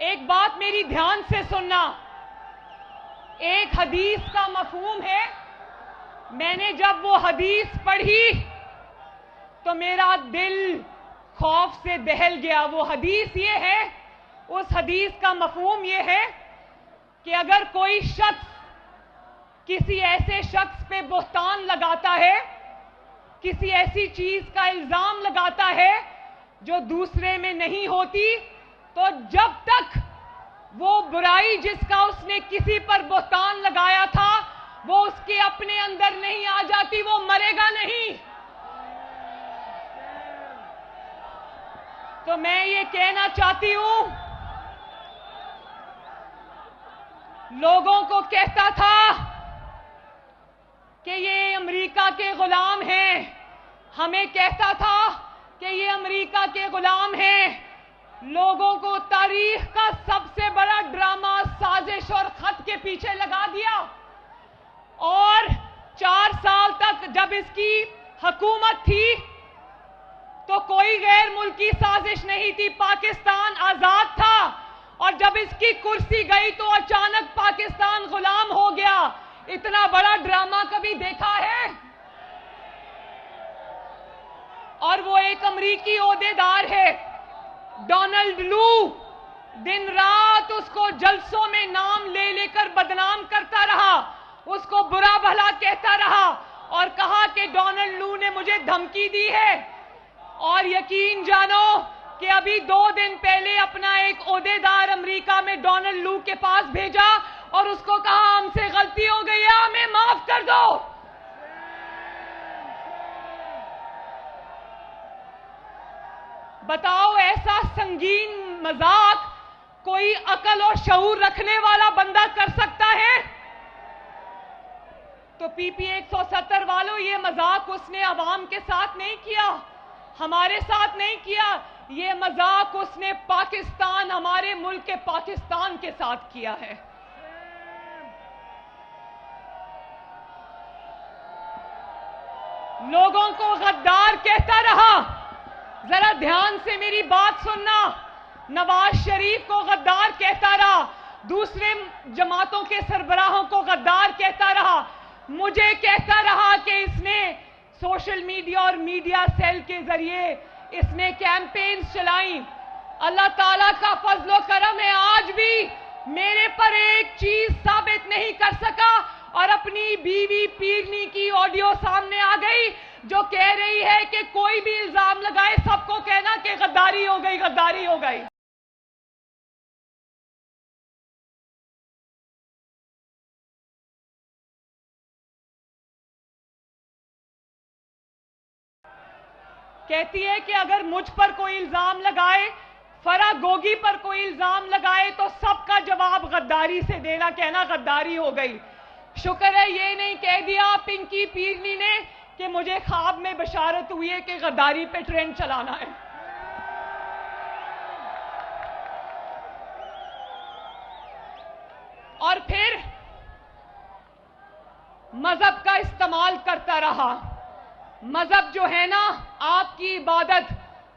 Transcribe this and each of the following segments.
एक बात मेरी ध्यान से सुनना। एक हदीस का मफहूम है, मैंने जब वो हदीस पढ़ी तो मेरा दिल खौफ से दहल गया। वो हदीस ये है, उस हदीस का मफहूम ये है कि अगर कोई शख्स किसी ऐसे शख्स पे बुहतान लगाता है, किसी ऐसी चीज का इल्जाम लगाता है जो दूसरे में नहीं होती, तो जब तक वो बुराई जिसका उसने किसी पर बुहतान लगाया था वो उसके अपने अंदर नहीं आ जाती, वो मरेगा नहीं। तो मैं ये कहना चाहती हूं, लोगों को कहता था कि ये अमेरिका के गुलाम हैं, हमें कहता था कि ये अमेरिका के गुलाम हैं। लोगों को तारीख का सबसे बड़ा ड्रामा, साजिश और खत के पीछे लगा दिया। और 4 साल तक जब इसकी हुकूमत थी तो कोई गैर मुल्की साजिश नहीं थी, पाकिस्तान आजाद था। और जब इसकी कुर्सी गई तो अचानक पाकिस्तान गुलाम हो गया। इतना बड़ा ड्रामा कभी देखा है? और वो एक अमरीकी ओहदेदार है, डोनाल्ड लू, दिन रात उसको जलसों में नाम ले लेकर बदनाम करता रहा, उसको बुरा भला कहता रहा और कहा कि डोनाल्ड लू ने मुझे धमकी दी है। और यकीन जानो कि अभी 2 दिन पहले अपना एक ओहदेदार अमेरिका में डोनाल्ड लू के पास भेजा और उसको कहा हमसे गलती हो गई है, हमें माफ कर दो। बताओ, ऐसा संगीन मजाक कोई अकल और शऊर रखने वाला बंदा कर सकता है? तो पीपी 170 वालों, ये मजाक उसने अवाम के साथ नहीं किया, हमारे साथ नहीं किया, ये मजाक उसने पाकिस्तान, हमारे मुल्क के पाकिस्तान के साथ किया है। लोगों को गद्दार कहता रहा। जरा ध्यान से मेरी बात सुनना। नवाज शरीफ को गद्दार कहता रहा, दूसरे जमातों के सरबराहों को गद्दार कहता रहा, मुझे कहता रहा कि इसने सोशल मीडिया और मीडिया सेल के जरिए इसने कैंपेन्स चलाई। अल्लाह ताला का फजलो करम है, आज भी मेरे पर एक चीज साबित नहीं कर सका और अपनी बीवी पीरनी की ऑडियो सामने आ गई जो कह रही है कि कोई भी इल्जाम लगाए सबको कहना कि गद्दारी हो गई, गद्दारी हो गई। कहती है कि अगर मुझ पर कोई इल्जाम लगाए, फरा गोगी पर कोई इल्जाम लगाए तो सबका जवाब गद्दारी से देना, कहना गद्दारी हो गई। शुक्र है ये नहीं कह दिया पिंकी पीरनी ने कि मुझे ख्वाब में बशारत हुई है कि गद्दारी पे ट्रेंड चलाना है। और फिर मजहब का इस्तेमाल करता रहा। मजहब जो है ना, आपकी इबादत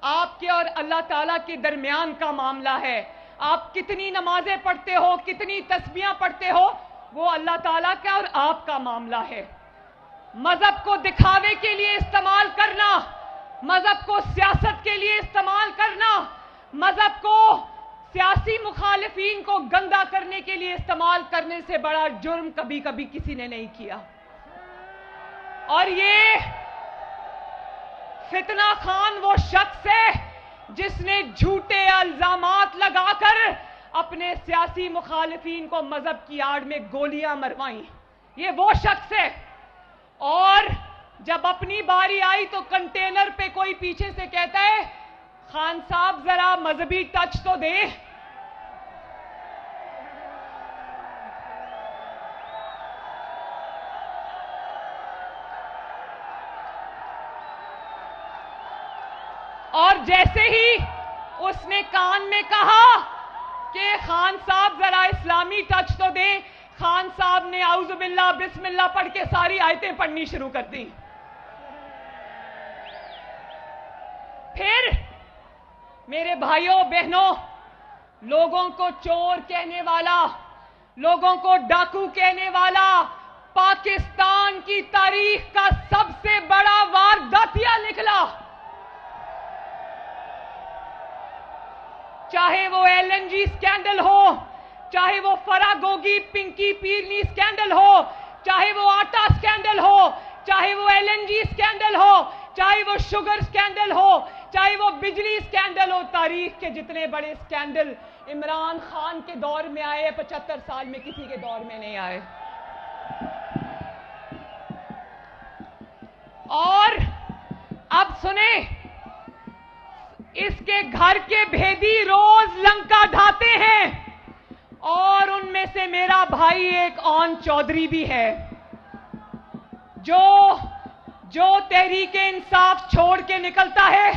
आपके और अल्लाह ताला के दरमियान का मामला है। आप कितनी नमाजें पढ़ते हो, कितनी तस्बीहां पढ़ते हो, वो अल्लाह ताला का और आपका मामला है। मजहब को दिखावे के लिए इस्तेमाल करना, मजहब को सियासत के लिए इस्तेमाल करना, मजहब को सियासी मुखालिफिन को गंदा करने के लिए इस्तेमाल करने से बड़ा जुर्म कभी कभी किसी ने नहीं किया। और ये फितना खान वो शख्स है जिसने झूठे इल्जामात लगाकर अपने सियासी मुखालिफिन को मजहब की आड़ में गोलियां मरवाई। ये वो शख्स है। और जब अपनी बारी आई तो कंटेनर पे कोई पीछे से कहता है, खान साहब जरा मजहबी टच तो दे। और जैसे ही उसने कान में कहा कि खान साहब जरा इस्लामी टच तो दे, खान साहब ने आउज़ुबिल्लाह बिस्मिल्लाह पढ़ के सारी आयतें पढ़नी शुरू कर दी। फिर मेरे भाइयों बहनों, लोगों को चोर कहने वाला, लोगों को डाकू कहने वाला पाकिस्तान की तारीख का सबसे बड़ा वारदातिया निकला। चाहे वो एलएनजी स्कैंडल हो, चाहे वो फरागोगी पिंकी पीरनी स्कैंडल हो, चाहे वो आटा स्कैंडल हो, चाहे वो एलएनजी स्कैंडल हो, चाहे वो शुगर स्कैंडल हो, चाहे वो बिजली स्कैंडल हो, तारीख के जितने बड़े स्कैंडल इमरान खान के दौर में आए, 75 साल में किसी के दौर में नहीं आए। और अब सुने, इसके घर के भेदी रोज लंका ढाते हैं, और उनमें से मेरा भाई एक ऑन चौधरी भी है, जो तहरीके इंसाफ छोड़ के निकलता है,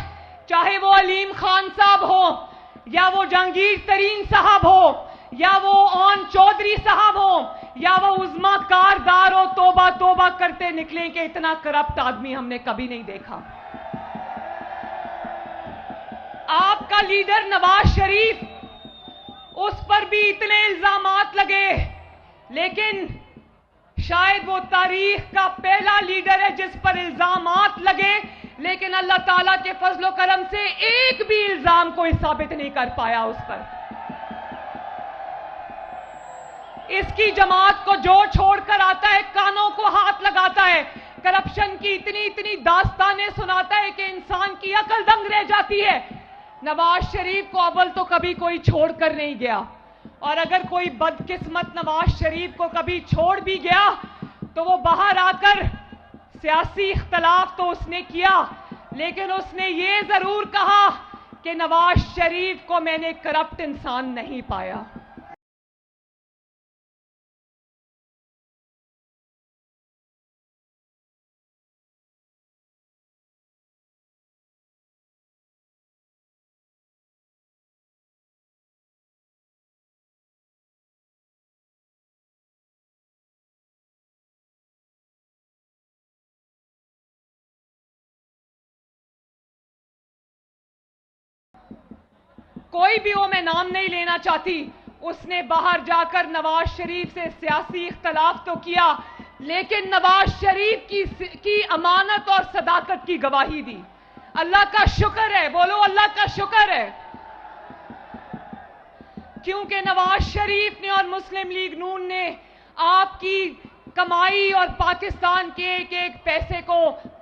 चाहे वो अलीम खान साहब हो, या वो जहांगीर तरीन साहब हो, या वो ऑन चौधरी साहब हो, या वो उज़्मा कारदार हो, तोबा तोबा करते निकले कि इतना करप्ट आदमी हमने कभी नहीं देखा। आपका लीडर नवाज शरीफ, उस पर भी इतने इल्जामात लगे, लेकिन शायद वो तारीख का पहला लीडर है जिस पर इल्जामात लगे, लेकिन अल्लाह ताला के फजलो करम से एक भी इल्जाम कोई साबित नहीं कर पाया उस पर। इसकी जमात को जो छोड़कर आता है कानों को हाथ लगाता है, करप्शन की इतनी इतनी दास्तानें सुनाता है कि इंसान की अकल दंग रह जाती है। नवाज शरीफ को अव्वल तो कभी कोई छोड़कर नहीं गया, और अगर कोई बदकिस्मत नवाज शरीफ को कभी छोड़ भी गया तो वो बाहर आकर सियासी इख्तलाफ तो उसने किया, लेकिन उसने ये जरूर कहा कि नवाज शरीफ को मैंने करप्ट इंसान नहीं पाया। कोई भी हो, मैं नाम नहीं लेना चाहती, उसने बाहर जाकर नवाज शरीफ से सियासी इख्तलाफ तो किया, लेकिन नवाज शरीफ की अमानत और सदाकत की गवाही दी। अल्लाह का शुक्र है, बोलो अल्लाह का शुक्र है, क्योंकि नवाज शरीफ ने और मुस्लिम लीग नून ने आपकी कमाई और पाकिस्तान के एक एक पैसे को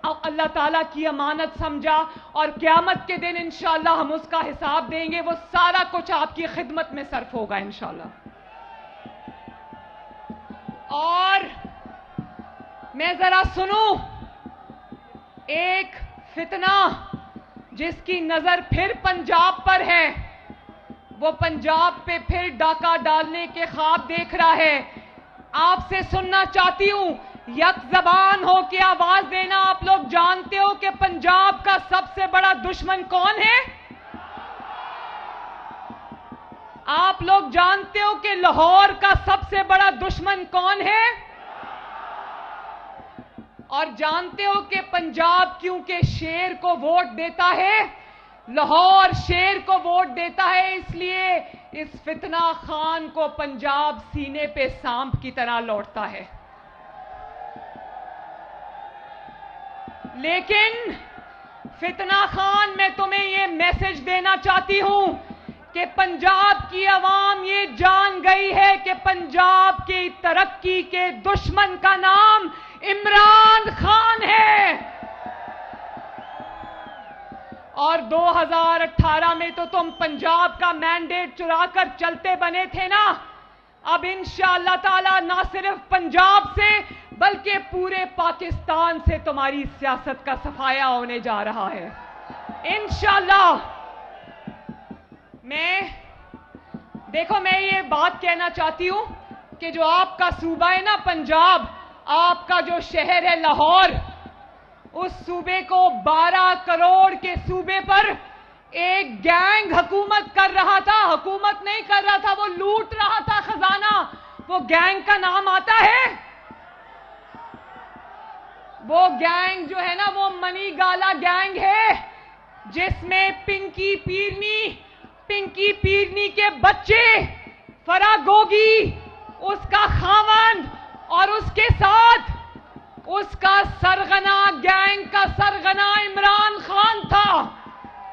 अल्लाह ताला की अमानत समझा, और क़यामत के दिन इंशाअल्लाह हम उसका हिसाब देंगे। वो सारा कुछ आपकी खिदमत में सर्फ होगा इंशाअल्लाह। और मैं जरा सुनूं एक फितना जिसकी नजर फिर पंजाब पर है, वो पंजाब पे फिर डाका डालने के ख्वाब देख रहा है। आपसे सुनना चाहती हूं, यक जबान हो के आवाज देना। आप लोग जानते हो कि पंजाब का सबसे बड़ा दुश्मन कौन है? आप लोग जानते हो कि लाहौर का सबसे बड़ा दुश्मन कौन है? और जानते हो कि पंजाब क्योंकि शेर को वोट देता है, लाहौर शेर को वोट देता है, इसलिए इस फितना खान को पंजाब सीने पे सांप की तरह लौटता है। लेकिन फितना खान, मैं तुम्हें यह मैसेज देना चाहती हूं कि पंजाब की आवाम ये जान गई है कि पंजाब की तरक्की के दुश्मन का नाम इमरान खान है। और 2018 में तो तुम पंजाब का मैंडेट चुराकर चलते बने थे ना। अब इंशाअल्लाह ताला ना सिर्फ पंजाब से बल्कि पूरे पाकिस्तान से तुम्हारी सियासत का सफाया होने जा रहा है इंशाअल्लाह। मैं ये बात कहना चाहती हूं कि जो आपका सूबा है ना पंजाब, आपका जो शहर है लाहौर, उस सूबे को 12 करोड़ के सूबे पर एक गैंग हुकूमत कर रहा था। हुकूमत नहीं कर रहा था, वो लूट रहा था खजाना। वो गैंग का नाम आता है, वो गैंग जो है ना वो मनी गाला गैंग है, जिसमें पिंकी पिंकी पीरनी के बच्चे फरागोगी